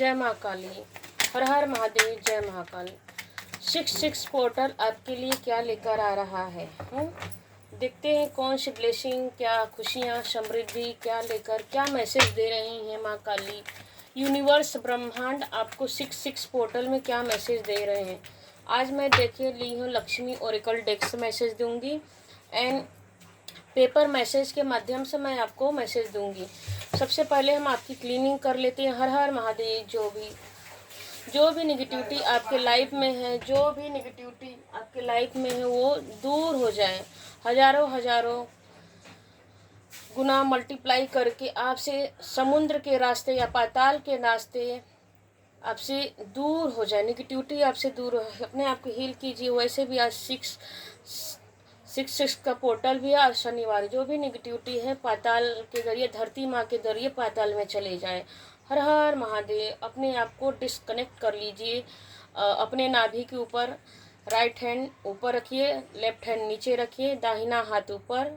जय माँ काली। हर हर महादेव, जय महाकाल। 66 पोर्टल आपके लिए क्या लेकर आ रहा है, देखते हैं कौन सी ब्लेसिंग, क्या खुशियाँ, समृद्धि क्या लेकर, क्या मैसेज दे रही हैं माँ काली। यूनिवर्स, ब्रह्मांड आपको 66 पोर्टल में क्या मैसेज दे रहे हैं। आज मैं देखिए ली हूँ लक्ष्मी ओरेकल डेक से मैसेज दूंगी एंड पेपर मैसेज के माध्यम से मैं आपको मैसेज दूंगी। सबसे पहले हम आपकी क्लीनिंग कर लेते हैं। हर हर महादेव। जो भी निगेटिविटी आपके लाइफ में है, जो भी निगेटिविटी आपके लाइफ में है वो दूर हो जाए, हजारों गुना मल्टीप्लाई करके आपसे समुद्र के रास्ते या पाताल के रास्ते आपसे दूर हो जाए, निगेटिविटी आपसे दूर हो, अपने आप को हील कीजिए। वैसे भी आज सिक्स का पोर्टल भी है। आज शनिवार जो भी निगेटिविटी है पाताल के जरिए, धरती माँ के जरिए पाताल में चले जाए। हर हर महादेव। अपने आप को डिस्कनेक्ट कर लीजिए। अपने नाभि के ऊपर राइट हैंड ऊपर रखिए, लेफ्ट हैंड नीचे रखिए, दाहिना हाथ ऊपर,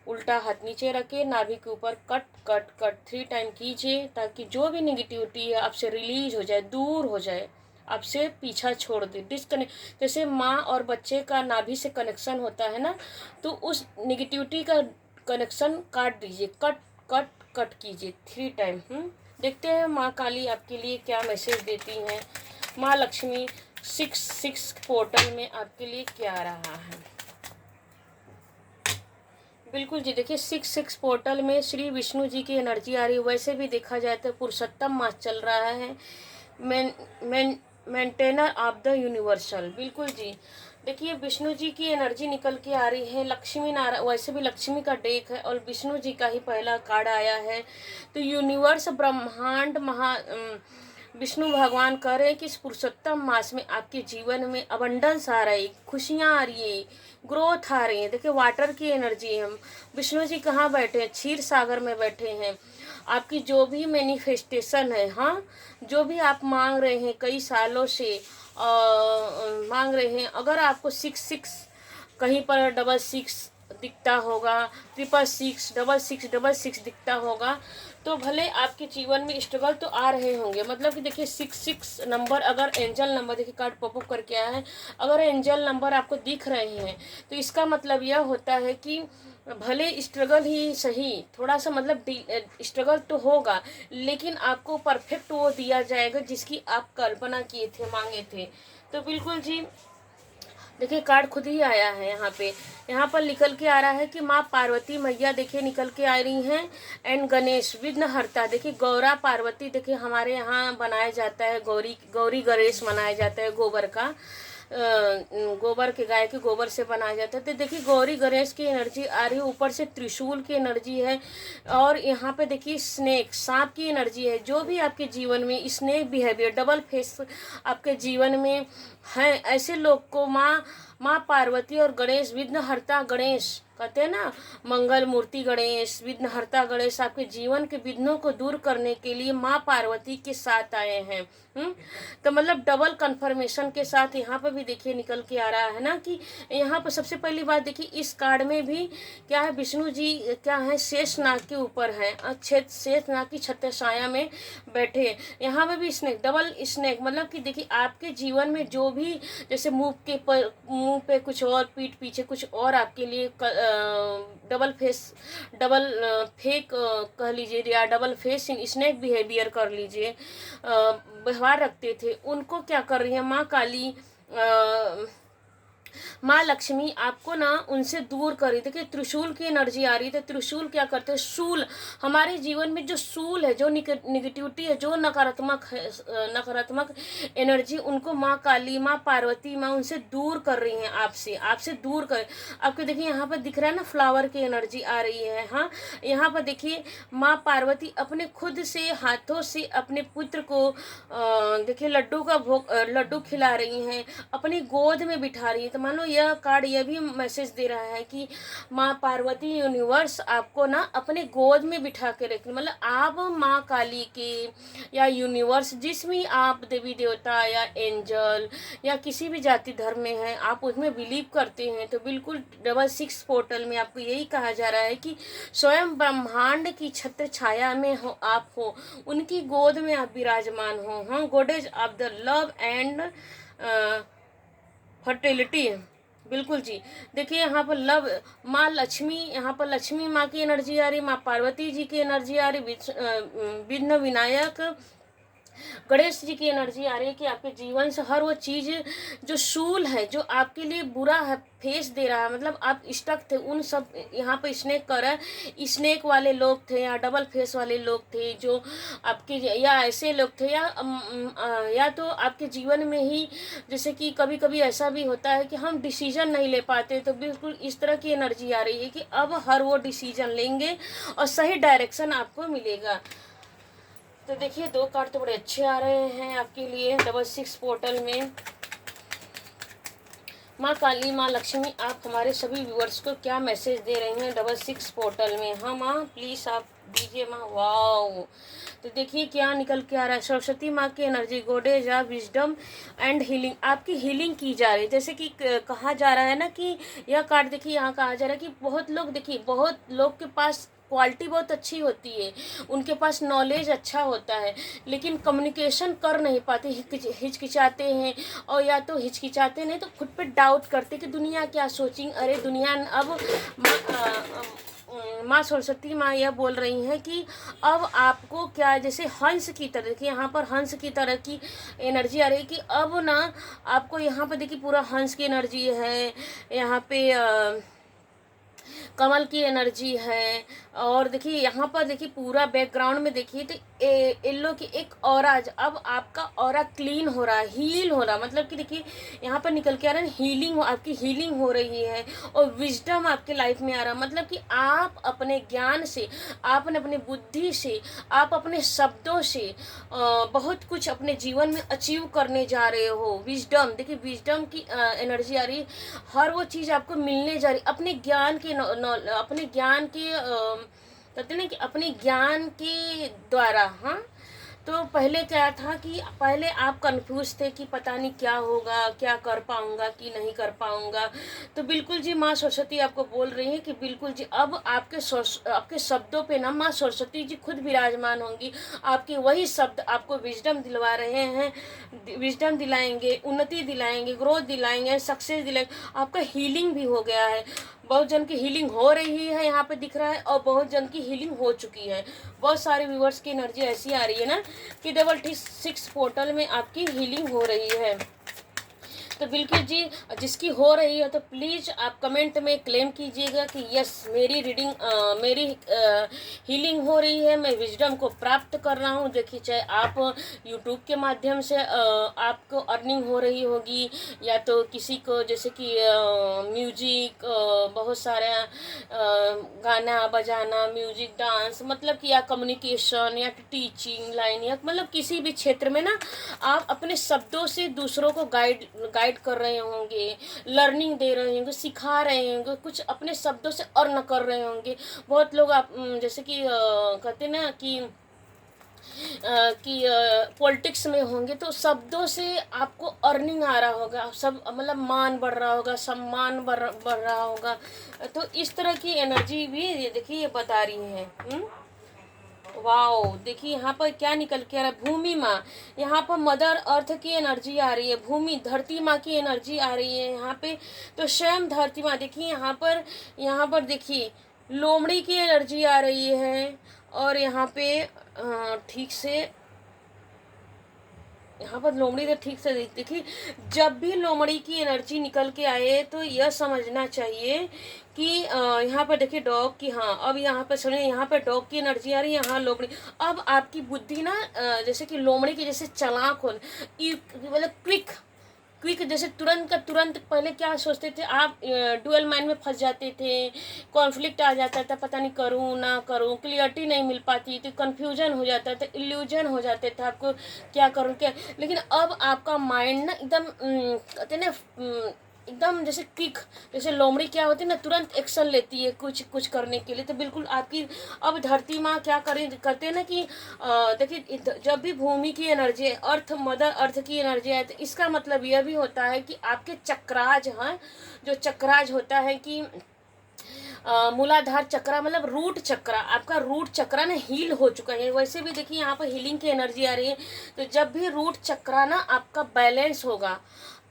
उल्टा हाथ नीचे रखिए, नाभि के ऊपर कट कट कट 3 टाइम कीजिए ताकि जो भी निगेटिविटी है आपसे रिलीज हो जाए, दूर हो जाए, आपसे पीछा छोड़ दे, डिस्कनेक्ट। जैसे माँ और बच्चे का नाभि से कनेक्शन होता है ना, तो उस निगेटिविटी का कनेक्शन काट दीजिए, कट कट कट कीजिए 3 टाइम। देखते हैं माँ काली आपके लिए क्या मैसेज देती हैं। माँ लक्ष्मी 66 पोर्टल में आपके लिए क्या रहा है। बिल्कुल जी, देखिए 66 पोर्टल में श्री विष्णु जी की एनर्जी आ रही है। वैसे भी देखा जाए तो पुरुषोत्तम मास चल रहा है, मेंटेनर ऑफ द यूनिवर्सल। बिल्कुल जी, देखिए विष्णु जी की एनर्जी निकल के आ रही है। लक्ष्मी नारायण, वैसे भी लक्ष्मी का डेक है और विष्णु जी का ही पहला कार्ड आया है। तो यूनिवर्स, ब्रह्मांड, विष्णु भगवान कह रहे हैं कि इस पुरुषोत्तम मास में आपके जीवन में अबंडेंस आ रही, खुशियाँ आ रही है, ग्रोथ आ रही है। देखिए वाटर की एनर्जी है। विष्णु जी कहाँ बैठे हैं? क्षीर सागर में बैठे हैं। आपकी जो भी मैनिफेस्टेशन है, हाँ, जो भी आप मांग रहे हैं कई सालों से मांग रहे हैं, अगर आपको 66 कहीं पर 66 दिखता होगा, 666 666 दिखता होगा, तो भले आपके जीवन में स्ट्रगल तो आ रहे होंगे। मतलब कि देखिए 66 नंबर, अगर एंजल नंबर, देखिए कार्ड पॉपअप करके आया है, अगर एंजल नंबर आपको दिख रहे हैं तो इसका मतलब यह होता है कि भले स्ट्रगल ही सही, थोड़ा सा मतलब स्ट्रगल तो होगा, लेकिन आपको परफेक्ट वो दिया जाएगा जिसकी आप कल्पना किए थे, मांगे थे। तो बिल्कुल जी, देखिए कार्ड खुद ही आया है। यहाँ पर निकल के आ रहा है कि माँ पार्वती मैया देखिए निकल के आ रही हैं एंड गणेश विघ्नहर्ता। देखिए गौरा पार्वती, देखिए हमारे यहाँ बनाया जाता है गौरी गणेश मनाया जाता है, गोबर का, गोबर के, गाय के गोबर से बनाया जाता है। तो देखिए गौरी गणेश की एनर्जी आ रही है, ऊपर से त्रिशूल की एनर्जी है और यहाँ पे देखिए स्नेक, सांप की एनर्जी है। जो भी आपके जीवन में स्नेक बिहेवियर, डबल फेस आपके जीवन में है, ऐसे लोग को माँ पार्वती और गणेश, विघ्नहर्ता गणेश कहते हैं ना, मंगल मूर्ति गणेश, विघ्नहर्ता गणेश आपके जीवन के विघ्नों को दूर करने के लिए माँ पार्वती के साथ आए हैं। तो मतलब डबल कंफर्मेशन के साथ यहाँ पर भी देखिए निकल के आ रहा है ना कि यहाँ पर सबसे पहली बात देखिए इस कार्ड में भी क्या है, विष्णु जी क्या है, शेषनाग के ऊपर है, शेषनाग की छत्र छाया में बैठे। यहाँ पे भी स्नेक, डबल स्नेक, मतलब कि देखिए आपके जीवन में जो भी, जैसे मुंह पे कुछ और, पीठ पीछे कुछ और आपके लिए डबल फेक कह लीजिए या double face in snake behaviour कर लीजिए, व्यवहार रखते थे, उनको क्या कर रही है माँ काली, माँ लक्ष्मी आपको ना उनसे दूर करी। देखिए त्रिशूल की एनर्जी आ रही है। तो त्रिशूल क्या करते हैं, शूल, हमारे जीवन में जो शूल है, जो निगेटिविटी है, जो नकारात्मक है, नकारात्मक एनर्जी, उनको माँ काली, माँ पार्वती, माँ उनसे दूर कर रही हैं, आपसे दूर कर। आपको देखिए यहाँ पर दिख रहा है ना, फ्लावर की एनर्जी आ रही है। हाँ, यहाँ पर देखिए माँ पार्वती अपने खुद से हाथों से अपने पुत्र को देखिए लड्डू खिला रही हैं, अपनी गोद में बिठा रही है। तो मानो यह कार्ड यह भी मैसेज दे रहा है कि माँ पार्वती यूनिवर्स आपको ना अपने गोद में बिठा के रखें, मतलब आप माँ काली के या यूनिवर्स जिसमें आप देवी देवता या एंजल या किसी भी जाति धर्म में हैं, आप उसमें बिलीव करते हैं, तो बिल्कुल 66 पोर्टल में आपको यही कहा जा रहा है कि स्वयं ब्रह्मांड की छत्र छाया में हो, आप हो, उनकी गोद में आप विराजमान हो। हाँ, goddess of the love and fertility. बिल्कुल जी। देखिए यहाँ पर लव माँ लक्ष्मी, यहाँ पर लक्ष्मी माँ की एनर्जी आ रही, माँ पार्वती जी की एनर्जी आ रही, विघ्न विनायक गणेश जी की एनर्जी आ रही है कि आपके जीवन से हर वो चीज़ जो शूल है, जो आपके लिए बुरा है, फेस दे रहा है, मतलब आप स्टक थे, उन सब यहाँ पर स्नेक कर रहा है। स्नेक वाले लोग थे या डबल फेस वाले लोग थे जो आपके, या ऐसे लोग थे या तो आपके जीवन में ही, जैसे कि कभी कभी ऐसा भी होता है कि हम डिसीजन नहीं ले पाते, तो बिल्कुल इस तरह की एनर्जी आ रही है कि अब हर वो डिसीजन लेंगे और सही डायरेक्शन आपको मिलेगा। तो देखिए 2 कार्ड तो बड़े अच्छे आ रहे हैं आपके लिए 66 पोर्टल में। माँ काली, माँ लक्ष्मी, आप हमारे सभी व्यूअर्स को क्या मैसेज दे रही हैं 66 पोर्टल में? हाँ माँ प्लीज़ आप दीजिए माँ। वाओ, तो देखिए क्या निकल के आ रहा है। सरस्वती माँ की energy, goddess of wisdom and healing, आपकी हीलिंग की जा रही है। जैसे कि कहा जा रहा है ना कि यह कार्ड देखिए यहाँ कहा जा रहा है कि बहुत लोग, देखिए बहुत लोग के पास क्वालिटी बहुत अच्छी होती है, उनके पास नॉलेज अच्छा होता है, लेकिन कम्युनिकेशन कर नहीं पाते, हिचकिचाते हैं, और या तो हिचकिचाते नहीं तो खुद पे डाउट करते कि दुनिया क्या सोचेंगे। अरे दुनिया अब माँ सरस्वती माँ यह बोल रही हैं कि अब आपको क्या, जैसे हंस की तरह, देखिए यहाँ पर हंस की तरह की एनर्जी आ रही है कि अब ना आपको यहाँ पर देखिए पूरा हंस की एनर्जी है, यहाँ पे कमल की एनर्जी है, और देखिए यहाँ पर देखिए पूरा बैकग्राउंड में देखिए तो येलो की एक ऑरा, अब आपका ऑरा क्लीन हो रहा है, हील हो रहा, मतलब कि देखिए यहाँ पर निकल के आ रहा है हीलिंग, आपकी हीलिंग हो रही है, और विजडम आपके लाइफ में आ रहा है, मतलब कि आप अपने ज्ञान से, आपने अपने बुद्धि से, आप अपने शब्दों से बहुत कुछ अपने जीवन में अचीव करने जा रहे हो। विजडम, देखिए विजडम की एनर्जी आ रही है, हर वो चीज़ आपको मिलने जा रही अपने ज्ञान के अपने ज्ञान के कहते हैं कि अपने ज्ञान के द्वारा। हाँ, तो पहले क्या था कि पहले आप कंफ्यूज थे कि पता नहीं क्या होगा, क्या कर पाऊंगा कि नहीं कर पाऊंगा, तो बिल्कुल जी माँ सरस्वती आपको बोल रही है कि बिल्कुल जी अब आपके शब्दों पे ना माँ सरस्वती जी खुद विराजमान होंगी, आपके वही शब्द आपको विजडम दिलवा रहे हैं, विजडम दिलाएंगे, उन्नति दिलाएंगे, ग्रोथ दिलाएंगे, सक्सेस दिलाएंगे, आपका हीलिंग भी हो गया है, बहुत जन की हीलिंग हो रही है यहाँ पे दिख रहा है, और बहुत जन की हीलिंग हो चुकी है। बहुत सारे व्यूअर्स की एनर्जी ऐसी आ रही है ना कि 66 पोर्टल में आपकी हीलिंग हो रही है। तो बिल्कुल जी, जिसकी हो रही है तो प्लीज़ आप कमेंट में क्लेम कीजिएगा कि यस मेरी रीडिंग मेरी हीलिंग हो रही है, मैं विजडम को प्राप्त कर रहा हूँ। देखिए चाहे आप यूट्यूब के माध्यम से आपको अर्निंग हो रही होगी, या तो किसी को जैसे कि म्यूजिक, बहुत सारे गाना बजाना, म्यूजिक, डांस, मतलब कि या कम्युनिकेशन या टीचिंग लाइन, या मतलब किसी भी क्षेत्र में ना आप अपने शब्दों से दूसरों को गाइड कर रहे होंगे, लर्निंग दे रहे होंगे, सिखा रहे होंगे, कुछ अपने शब्दों से अर्न कर रहे होंगे। बहुत लोग आप जैसे कि कहते हैं ना कि पॉलिटिक्स में होंगे, तो शब्दों से आपको अर्निंग आ रहा होगा, सब मतलब मान बढ़ रहा होगा, सम्मान बढ़ रहा होगा। तो इस तरह की एनर्जी भी ये देखिए ये बता रही है। वाओ, देखिए यहाँ पर क्या निकल के आ रहा है। भूमि माँ, यहाँ पर मदर अर्थ की एनर्जी आ रही है, भूमि धरती माँ की एनर्जी आ रही है यहाँ पे, तो स्वयं धरती माँ देखिए यहाँ पर देखिए लोमड़ी की एनर्जी आ रही है, और यहाँ पे ठीक से यहाँ पर लोमड़ी तो ठीक से देखिए, जब भी लोमड़ी की एनर्जी निकल के आए तो यह समझना चाहिए कि यहाँ पर देखिए डॉग की, हाँ अब यहाँ पर सुनिए, यहाँ पर डॉग की एनर्जी आ रही है, यहाँ लोमड़ी। अब आपकी बुद्धि ना जैसे कि लोमड़ी की जैसे चालाक हो, मतलब क्विक, जैसे तुरंत का तुरंत, पहले क्या सोचते थे आप, डुअल माइंड में फंस जाते थे, कॉन्फ्लिक्ट आ जाता था, पता नहीं करूँ ना करूँ, क्लियरिटी नहीं मिल पाती थी, कन्फ्यूजन हो जाता था, इल्यूजन हो जाते थे आपको क्या करूँ क्या। लेकिन अब आपका माइंड ना एकदम कहते ना एकदम जैसे क्विक, जैसे लोमड़ी क्या होती है ना, तुरंत एक्शन लेती है कुछ कुछ करने के लिए। तो बिल्कुल आपकी अब धरती माँ क्या करते हैं ना कि देखिए, जब भी भूमि की एनर्जी, अर्थ, मदर अर्थ की एनर्जी है, तो इसका मतलब यह भी होता है कि आपके चक्राज हैं, जो चक्राज होता है कि मूलाधार चक्रा मतलब रूट चक्रा, आपका रूट चक्रा ना हील हो चुका है। वैसे भी देखिए यहाँ पर हीलिंग की एनर्जी आ रही है। तो जब भी रूट चक्रा ना आपका बैलेंस होगा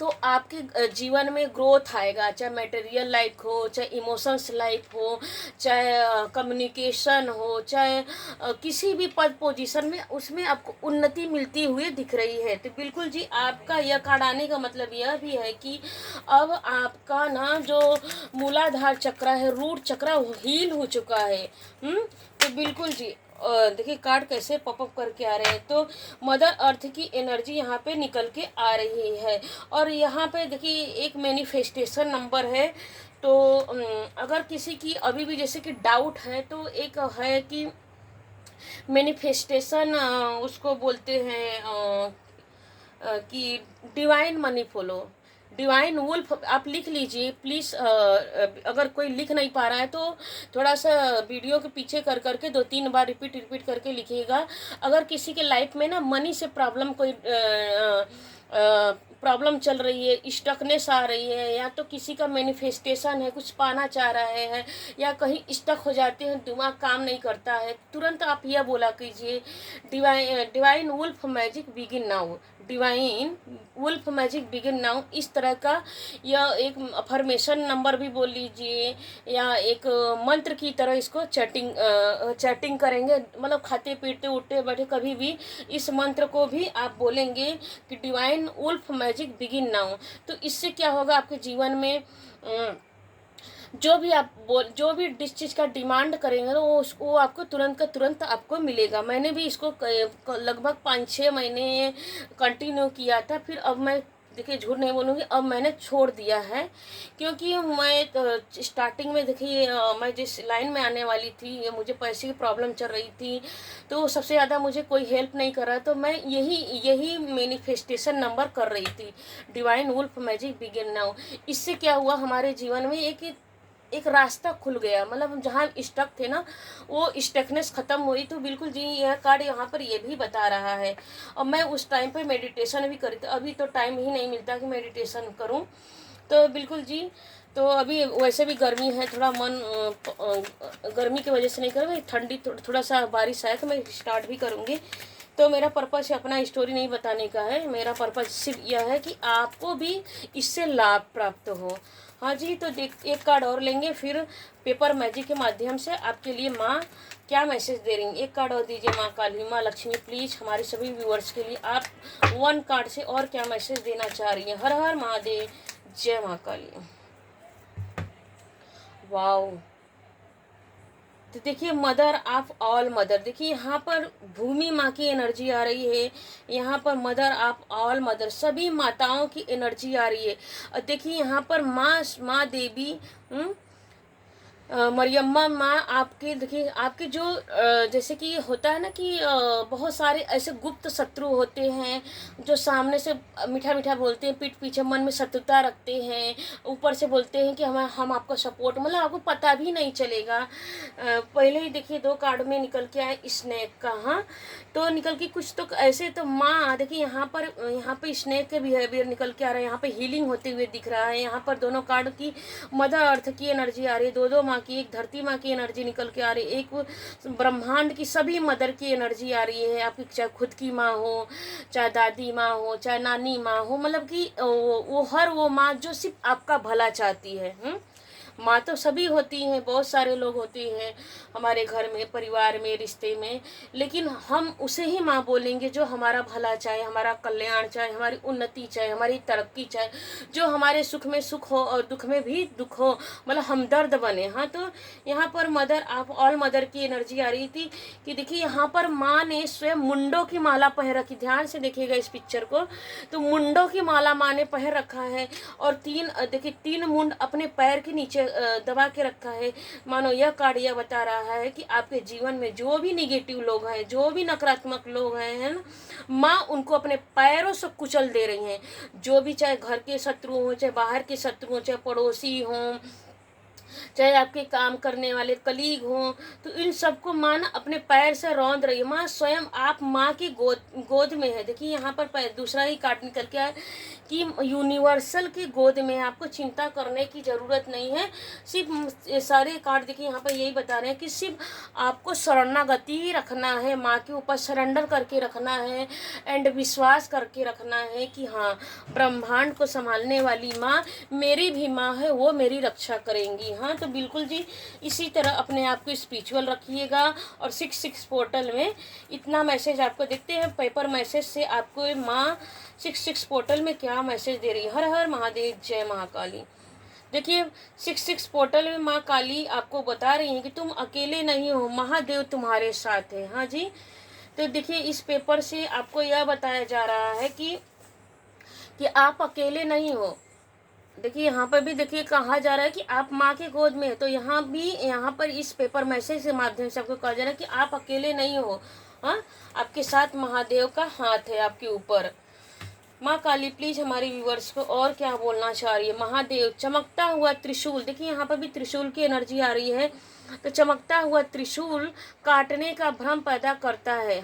तो आपके जीवन में ग्रोथ आएगा, चाहे मटेरियल लाइफ हो, चाहे इमोशंस लाइफ हो, चाहे कम्युनिकेशन हो, चाहे किसी भी पद पोजीशन में उसमें आपको उन्नति मिलती हुई दिख रही है। तो बिल्कुल जी, आपका यह कार्ड आने का मतलब यह भी है कि अब आपका ना जो मूलाधार चक्र है, रूट चक्र हील हो चुका है। तो बिल्कुल जी, देखिए कार्ड कैसे पॉपअप करके आ रहे हैं। तो मदर अर्थ की एनर्जी यहाँ पे निकल के आ रही है। और यहाँ पे देखिए एक मैनिफेस्टेशन नंबर है। तो अगर किसी की अभी भी जैसे कि डाउट है, तो एक है कि मैनिफेस्टेशन उसको बोलते हैं कि divine money flow, divine wolf, आप लिख लीजिए प्लीज़। अगर कोई लिख नहीं पा रहा है तो थोड़ा सा वीडियो के पीछे कर करके 2-3 बार रिपीट करके लिखिएगा। अगर किसी के लाइफ में ना मनी से प्रॉब्लम, कोई प्रॉब्लम चल रही है, स्टकनेस आ रही है, या तो किसी का मैनिफेस्टेशन है, कुछ पाना चाह रहे हैं, या कहीं स्टक हो जाते हैं, दिमाग काम नहीं करता है, तुरंत आप यह बोला कीजिए divine wolf magic begin now, divine wolf magic begin now. इस तरह का यह एक अफर्मेशन नंबर भी बोल लीजिए, या एक मंत्र की तरह इसको चैटिंग करेंगे, मतलब खाते पीते उठते बैठे कभी भी इस मंत्र को भी आप बोलेंगे कि divine wolf magic begin now. तो इससे क्या होगा, आपके जीवन में जो भी जिस चीज़ का डिमांड करेंगे ना, वो आपको तुरंत का तुरंत आपको मिलेगा। मैंने भी इसको लगभग 5-6 महीने कंटिन्यू किया था। फिर अब मैं देखिए झूठ नहीं बोलूँगी, अब मैंने छोड़ दिया है, क्योंकि मैं स्टार्टिंग में देखिए मैं जिस लाइन में आने वाली थी, मुझे पैसे की प्रॉब्लम चल रही थी, तो सबसे ज़्यादा मुझे कोई हेल्प नहीं कर रहा, तो मैं यही मैनिफेस्टेशन नंबर कर रही थी, divine wolf magic begin now. इससे क्या हुआ, हमारे जीवन में एक रास्ता खुल गया, मतलब हम जहाँ स्टक थे ना, वो स्टकनेस ख़त्म हुई। तो बिल्कुल जी, यह कार्ड यहाँ पर ये भी बता रहा है। और मैं उस टाइम पे मेडिटेशन भी करी थी, अभी तो टाइम ही नहीं मिलता कि मेडिटेशन करूँ। तो बिल्कुल जी, तो अभी वैसे भी गर्मी है, थोड़ा मन गर्मी की वजह से नहीं कर रहा, ठंडी थोड़ा सा बारिश आया तो मैं स्टार्ट भी करूँगी। तो मेरा पर्पज़ अपना स्टोरी नहीं बताने का है, मेरा पर्पज़ सिर्फ यह है कि आपको भी इससे लाभ प्राप्त हो। हाँ जी, तो एक कार्ड और लेंगे, फिर पेपर मैजिक के माध्यम से आपके लिए माँ क्या मैसेज दे रही हैं। एक कार्ड और दीजिए माँ काली, माँ लक्ष्मी, प्लीज़ हमारे सभी व्यूअर्स के लिए आप 1 कार्ड से और क्या मैसेज देना चाह रही हैं। हर हर महादेव, जय माँ काली। वाओ, तो देखिए मदर ऑफ ऑल मदर, देखिए यहाँ पर भूमि माँ की एनर्जी आ रही है, यहाँ पर मदर ऑफ ऑल मदर, सभी माताओं की एनर्जी आ रही है। और देखिए यहाँ पर माँ देवी, मरियम्मा माँ आपके, देखिए आपके जो जैसे कि होता है ना कि बहुत सारे ऐसे गुप्त शत्रु होते हैं जो सामने से मीठा मीठा बोलते हैं, पीठ पीछे मन में शत्रुता रखते हैं, ऊपर से बोलते हैं कि हम आपका सपोर्ट, मतलब आपको पता भी नहीं चलेगा। पहले ही देखिए 2 कार्ड में निकल के आए स्नेक का। हाँ, तो निकल के कुछ तो ऐसे, तो माँ देखिए यहाँ पर स्नेक के बिहेवियर निकल के आ रहा है, यहाँ पे हीलिंग होते हुए दिख रहा है। यहाँ पर दोनों कार्ड की मदर अर्थ की एनर्जी आ रही है, 2 माँ की, एक धरती माँ की एनर्जी निकल के आ रही है, एक ब्रह्मांड की सभी मदर की एनर्जी आ रही है। आपकी चाहे खुद की माँ हो, चाहे दादी माँ हो, चाहे नानी माँ हो, मतलब कि वो माँ जो सिर्फ आपका भला चाहती है। माँ तो सभी होती हैं, बहुत सारे लोग होते हैं हमारे घर में, परिवार में, रिश्ते में, लेकिन हम उसे ही माँ बोलेंगे जो हमारा भला चाहे, हमारा कल्याण चाहे, हमारी उन्नति चाहे, हमारी तरक्की चाहे, जो हमारे सुख में सुख हो और दुख में भी दुख हो, मतलब हमदर्द बने। हाँ, तो यहाँ पर मदर ऑफ ऑल मदर की एनर्जी आ रही थी कि देखिए यहाँ पर माँ ने स्वयं मुंडों की माला पहन रखी, ध्यान से देखिएगा इस पिक्चर को, तो मुंडों की माला माँ ने पहन रखा है। और देखिए 3 मुंड अपने पैर के नीचे दबा के रखा है। मानो यह कार्ड यह बता रहा है कि आपके जीवन में जो भी निगेटिव लोग हैं, जो भी नकारात्मक लोग हैं, है ना, माँ उनको अपने पैरों से कुचल दे रही हैं। जो भी, चाहे घर के शत्रु हों, चाहे बाहर के शत्रु हों, चाहे पड़ोसी हों, चाहे आपके काम करने वाले कलीग हों, तो इन सबको माँ ना अपने पैर से रौंद रही है। माँ स्वयं आप माँ की गोद में है। देखिए यहाँ पर दूसरा ही कार्ड निकल के आया कि यूनिवर्सल की गोद में है, आपको चिंता करने की ज़रूरत नहीं है। सिर्फ सारे कार्ड देखिए यहाँ पर यही बता रहे हैं कि सिर्फ आपको शरणागति रखना है, माँ के ऊपर सरेंडर करके रखना है एंड विश्वास करके रखना है कि हाँ, ब्रह्मांड को संभालने वाली माँ मेरी भी माँ है, वो मेरी रक्षा करेंगी। हाँ, तो बिल्कुल जी इसी तरह अपने आप को स्पिरिचुअल रखिएगा। और 66 पोर्टल में इतना मैसेज आपको देखते हैं, पेपर मैसेज से आपको माँ 66 पोर्टल में क्या मैसेज दे रही है। हर हर महादेव, जय महाकाली। देखिए 66 पोर्टल में माँ काली आपको बता रही हैं कि तुम अकेले नहीं हो, महादेव तुम्हारे साथ है। हाँ जी, तो देखिए इस पेपर से आपको यह बताया जा रहा है कि आप अकेले नहीं हो। देखिए यहाँ पर भी देखिए कहा जा रहा है कि आप माँ के गोद में है, तो यहाँ पर इस पेपर मैसेज के माध्यम से आपको कहा जा रहा है कि आप अकेले नहीं हो। हाँ, आपके साथ महादेव का हाथ है आपके ऊपर। माँ काली प्लीज हमारे व्यूवर्स को और क्या बोलना चाह रही है। महादेव, चमकता हुआ त्रिशूल, देखिए यहाँ पर भी त्रिशूल की एनर्जी आ रही है। तो चमकता हुआ त्रिशूल काटने का भ्रम पैदा करता है।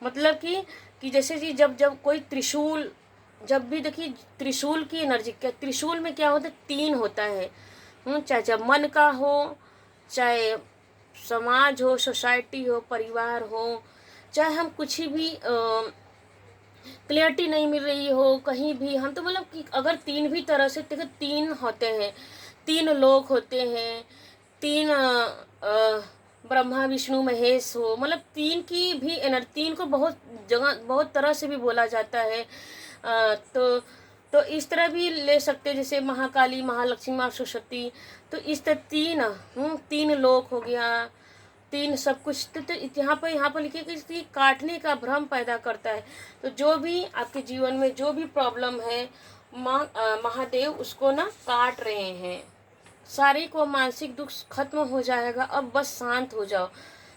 मतलब कि जैसे कि जब कोई त्रिशूल, जब भी देखिए त्रिशूल की एनर्जी, क्या त्रिशूल में क्या होता है, 3 होता है। चाहे मन का हो, चाहे समाज हो, सोसाइटी हो, परिवार हो, चाहे हम कुछ भी क्लियरिटी नहीं मिल रही हो कहीं भी, हम तो मतलब कि अगर 3 भी तरह से देखो, 3 होते हैं, 3 लोग होते हैं, 3 ब्रह्मा विष्णु महेश हो, मतलब 3 की भी एनर्जी, 3 को बहुत जगह बहुत तरह से भी बोला जाता है। तो इस तरह भी ले सकते हैं, जैसे महाकाली, महालक्ष्मी, माँ सरस्वती। तो इस तरह 3 लोग हो गया, 3 सब कुछ। तो यहाँ पर लिखे कि काटने का भ्रम पैदा करता है। तो जो भी आपके जीवन में जो भी प्रॉब्लम है, महादेव उसको ना काट रहे हैं। सारे को मानसिक दुख खत्म हो जाएगा, अब बस शांत हो जाओ।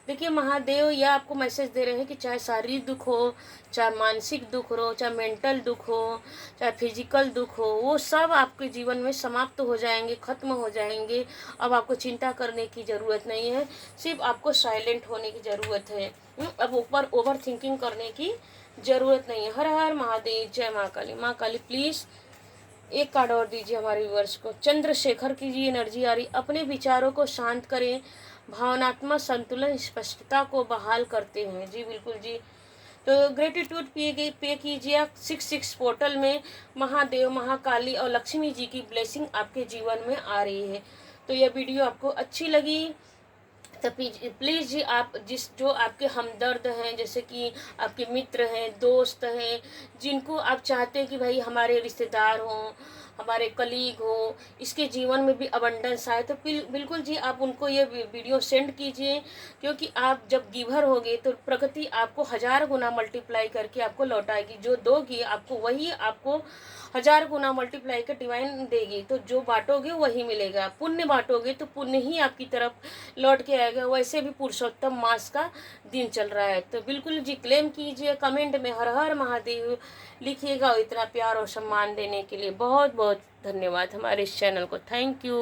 देखिए महादेव यह आपको मैसेज दे रहे हैं कि चाहे शारीरिक दुख हो, चाहे मानसिक दुख हो, चाहे मेंटल दुख हो, चाहे फिजिकल दुख हो, वो सब आपके जीवन में समाप्त हो जाएंगे, ख़त्म हो जाएंगे। अब आपको चिंता करने की ज़रूरत नहीं है, सिर्फ आपको साइलेंट होने की ज़रूरत है। अब ऊपर ओवर थिंकिंग करने की ज़रूरत नहीं है। हर हर महादेव, जय माँ काली। माँ काली प्लीज़ एक कार्ड और दीजिए हमारे व्यूअर्स को। चंद्रशेखर की जी एनर्जी आ रही, अपने विचारों को शांत करें, भावनात्मक संतुलन स्पष्टता को बहाल करते हैं। जी बिल्कुल जी। तो ग्रेटिट्यूड पे कीजिए 66 पोर्टल में। महादेव, महाकाली और लक्ष्मी जी की ब्लेसिंग आपके जीवन में आ रही है। तो यह वीडियो आपको अच्छी लगी तो प्लीज़ जी, आप जो आपके हमदर्द हैं, जैसे कि आपके मित्र हैं, दोस्त हैं, जिनको आप चाहते हैं कि भाई हमारे रिश्तेदार हों, हमारे कलीग हो, इसके जीवन में भी अबंडेंस आए, तो बिल्कुल जी आप उनको ये वीडियो सेंड कीजिए। क्योंकि आप जब गिवर होगे तो प्रकृति आपको 1000 गुना मल्टीप्लाई करके आपको लौटाएगी। जो दोगी आपको वही आपको 1000 गुना मल्टीप्लाई कर डिवाइन देगी। तो जो बांटोगे वही मिलेगा, पुण्य बांटोगे तो पुण्य ही आपकी तरफ लौट के आएगा। वैसे भी पुरुषोत्तम मास का दिन चल रहा है, तो बिल्कुल जी क्लेम कीजिए। कमेंट में हर हर महादेव लिखिएगा। और इतना प्यार और सम्मान देने के लिए बहुत बहुत धन्यवाद हमारे इस चैनल को। Thank you.